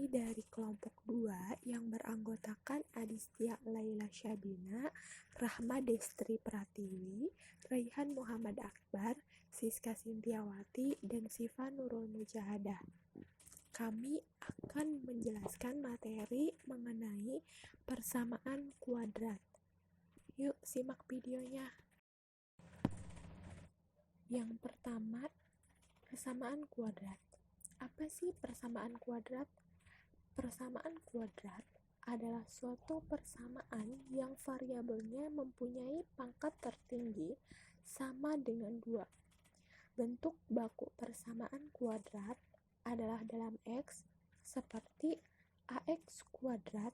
kami dari kelompok 2 yang beranggotakan Adistia Laila Syabina, Rahma Destri Pratiwi, Raihan Muhammad Akbar, Siska Sintiawati, dan Siva Nurul Mujahadah. Kami akan menjelaskan materi mengenai persamaan kuadrat. Yuk simak videonya. Yang pertama, persamaan kuadrat. Apa sih persamaan kuadrat? Persamaan kuadrat adalah suatu persamaan yang variabelnya mempunyai pangkat tertinggi sama dengan 2. Bentuk baku persamaan kuadrat adalah dalam X seperti AX kuadrat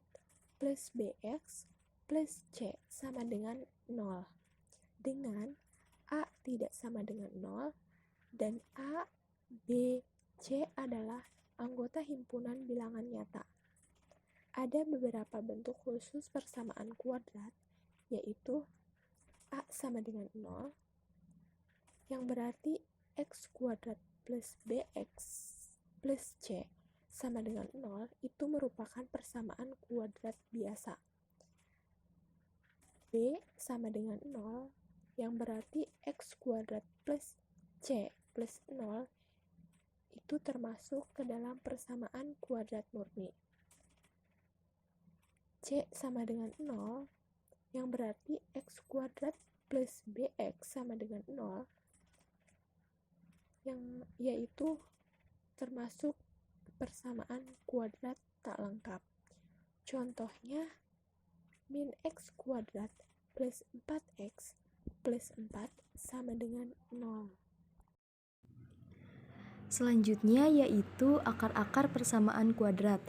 plus BX plus C sama dengan 0, dengan A tidak sama dengan 0 dan A, B, C adalah anggota himpunan bilangan nyata. Ada beberapa bentuk khusus persamaan kuadrat, yaitu A sama dengan 0, yang berarti X kuadrat plus BX plus C sama dengan 0, itu merupakan persamaan kuadrat biasa. B sama dengan 0, yang berarti X kuadrat plus C plus 0, itu termasuk ke dalam persamaan kuadrat murni. C sama dengan 0, yang berarti X kuadrat plus BX sama dengan 0, yang yaitu termasuk persamaan kuadrat tak lengkap. Contohnya, min X kuadrat plus 4X plus 4 sama dengan 0. Selanjutnya yaitu akar-akar persamaan kuadrat.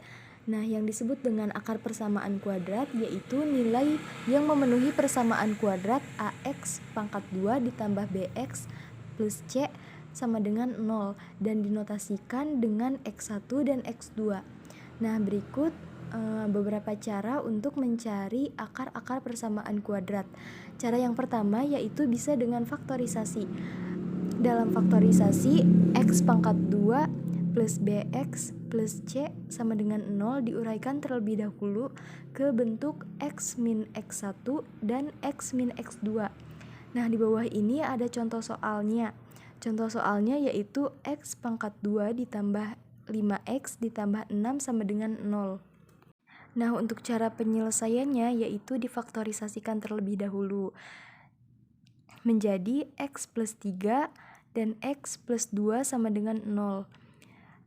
Nah, yang disebut dengan akar persamaan kuadrat yaitu nilai yang memenuhi persamaan kuadrat AX pangkat 2 ditambah BX plus C sama dengan 0 dan dinotasikan dengan X1 dan X2. Nah, berikut beberapa cara untuk mencari akar-akar persamaan kuadrat. Cara yang pertama yaitu bisa dengan faktorisasi. Dalam faktorisasi, X pangkat 2 plus BX plus C sama dengan 0 diuraikan terlebih dahulu ke bentuk X min X1 dan X min X2. Nah, di bawah ini ada contoh soalnya. Contoh soalnya yaitu X pangkat 2 ditambah 5X ditambah 6 sama dengan 0. Nah, untuk cara penyelesaiannya yaitu difaktorisasikan terlebih dahulu menjadi X plus 3 dan X plus 2 sama dengan 0.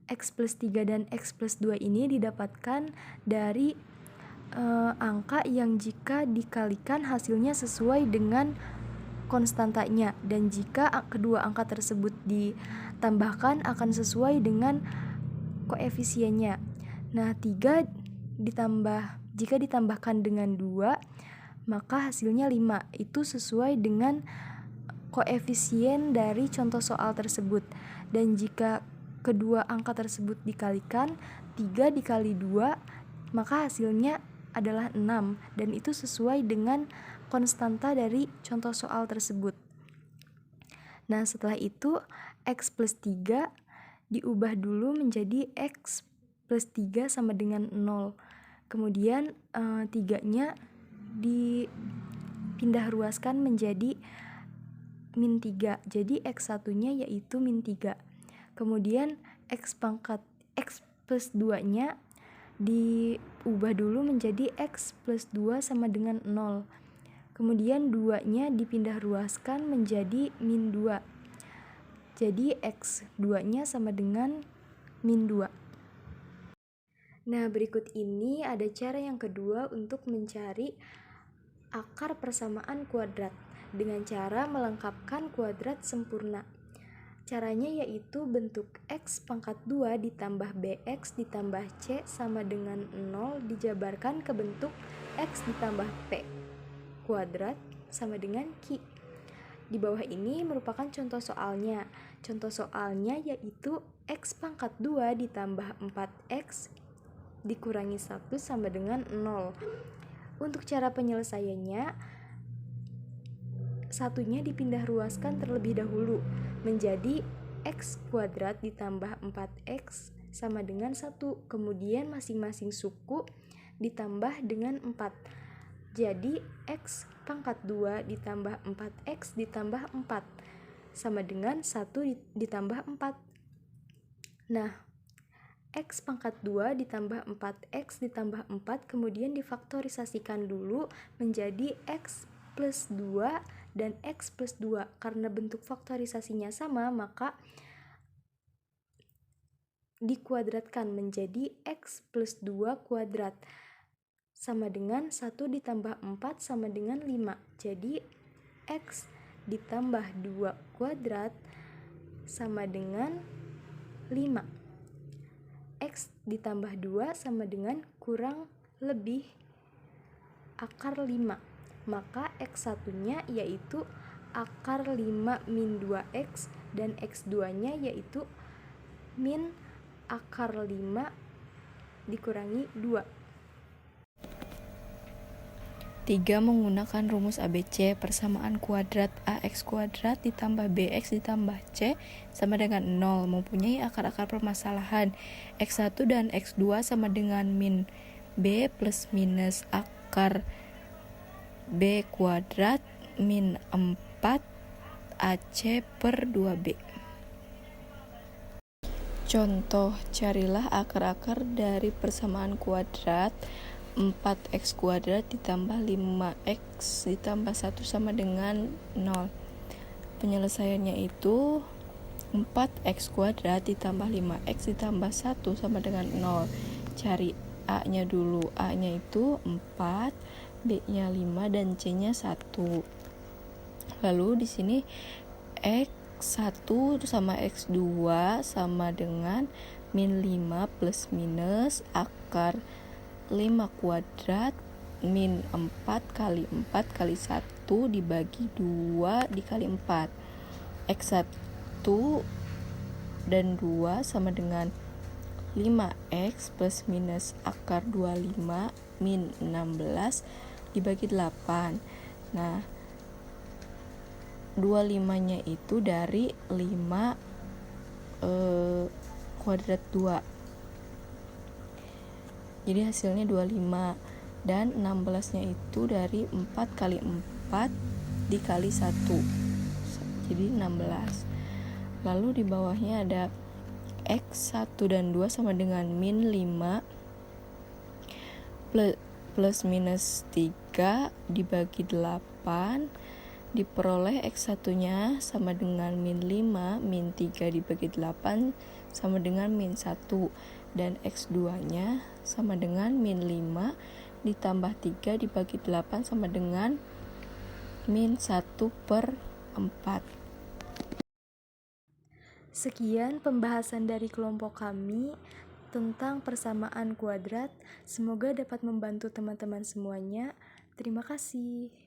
X plus 3 dan X plus 2 ini didapatkan dari angka yang jika dikalikan hasilnya sesuai dengan konstantanya, dan jika kedua angka tersebut ditambahkan akan sesuai dengan koefisiennya. Nah, 3 jika ditambahkan dengan 2 maka hasilnya 5, itu sesuai dengan koefisien dari contoh soal tersebut. Dan jika kedua angka tersebut dikalikan, 3 dikali 2 maka hasilnya adalah 6, dan itu sesuai dengan konstanta dari contoh soal tersebut. Nah, setelah itu X plus 3 diubah dulu menjadi X plus 3 sama dengan 0. Kemudian 3-nya dipindah ruaskan menjadi min 3. Jadi X1-nya yaitu min 3. Kemudian X plus 2-nya diubah dulu menjadi X plus 2 sama dengan 0. Kemudian 2-nya dipindah ruaskan menjadi min 2. Jadi X2-nya sama dengan min 2. Nah, berikut ini ada cara yang kedua untuk mencari akar persamaan kuadrat dengan cara melengkapkan kuadrat sempurna. Caranya yaitu bentuk X pangkat 2 ditambah BX ditambah C sama dengan 0 dijabarkan ke bentuk X ditambah P kuadrat sama dengan Q. Di bawah ini merupakan contoh soalnya. Contoh soalnya yaitu X pangkat 2 ditambah 4X dikurangi 1 sama dengan 0. Untuk cara penyelesaiannya, satunya dipindah ruaskan terlebih dahulu menjadi X kuadrat ditambah 4X sama dengan 1. Kemudian masing-masing suku ditambah dengan 4. Jadi X pangkat 2 ditambah 4X ditambah 4 sama dengan 1 ditambah 4. Nah, X pangkat 2 ditambah 4X ditambah 4 kemudian difaktorisasikan dulu menjadi X plus 2 dan X plus 2. Karena bentuk faktorisasinya sama, maka dikuadratkan menjadi X plus 2 kuadrat sama dengan 1 ditambah 4 sama dengan 5. Jadi X ditambah 2 kuadrat sama dengan 5. X ditambah 2 sama dengan kurang lebih akar 5. Maka X1 nya yaitu akar 5 min 2X dan X2 nya yaitu min akar 5 dikurangi 2. 3. Menggunakan rumus ABC, persamaan kuadrat AX kuadrat ditambah BX ditambah C sama dengan 0 mempunyai akar-akar permasalahan. X1 dan X2 sama dengan min B plus minus akar B kuadrat min 4 AC per 2B. Contoh, carilah akar-akar dari persamaan kuadrat 4x kuadrat ditambah 5x ditambah 1 sama dengan 0. Penyelesaiannya itu 4x kuadrat ditambah 5x ditambah 1 sama dengan 0. Cari A-nya dulu. A-nya itu 4, B-nya 5 dan C-nya 1. Lalu di sini X1 sama X2 sama dengan min 5 plus minus akar 5 kuadrat min 4 kali 4 kali 1 dibagi 2 dikali 4. X1 dan 2 sama dengan 5x plus minus akar 25 min 16 dibagi 8. Nah, 25 nya itu dari 5 kuadrat 2. Jadi hasilnya 25 dan 16 nya itu dari 4 kali 4 dikali 1 jadi 16. Lalu di bawahnya ada X1 dan 2 sama dengan min 5 plus minus 3 dibagi 8 diperoleh X1 nya sama dengan min 5 min 3 dibagi 8 sama dengan min 1 dan X2 nya sama dengan min 5 ditambah 3 dibagi 8 sama dengan min 1 per 4. Sekian pembahasan dari kelompok kami tentang persamaan kuadrat. Semoga dapat membantu teman-teman semuanya. Terima kasih.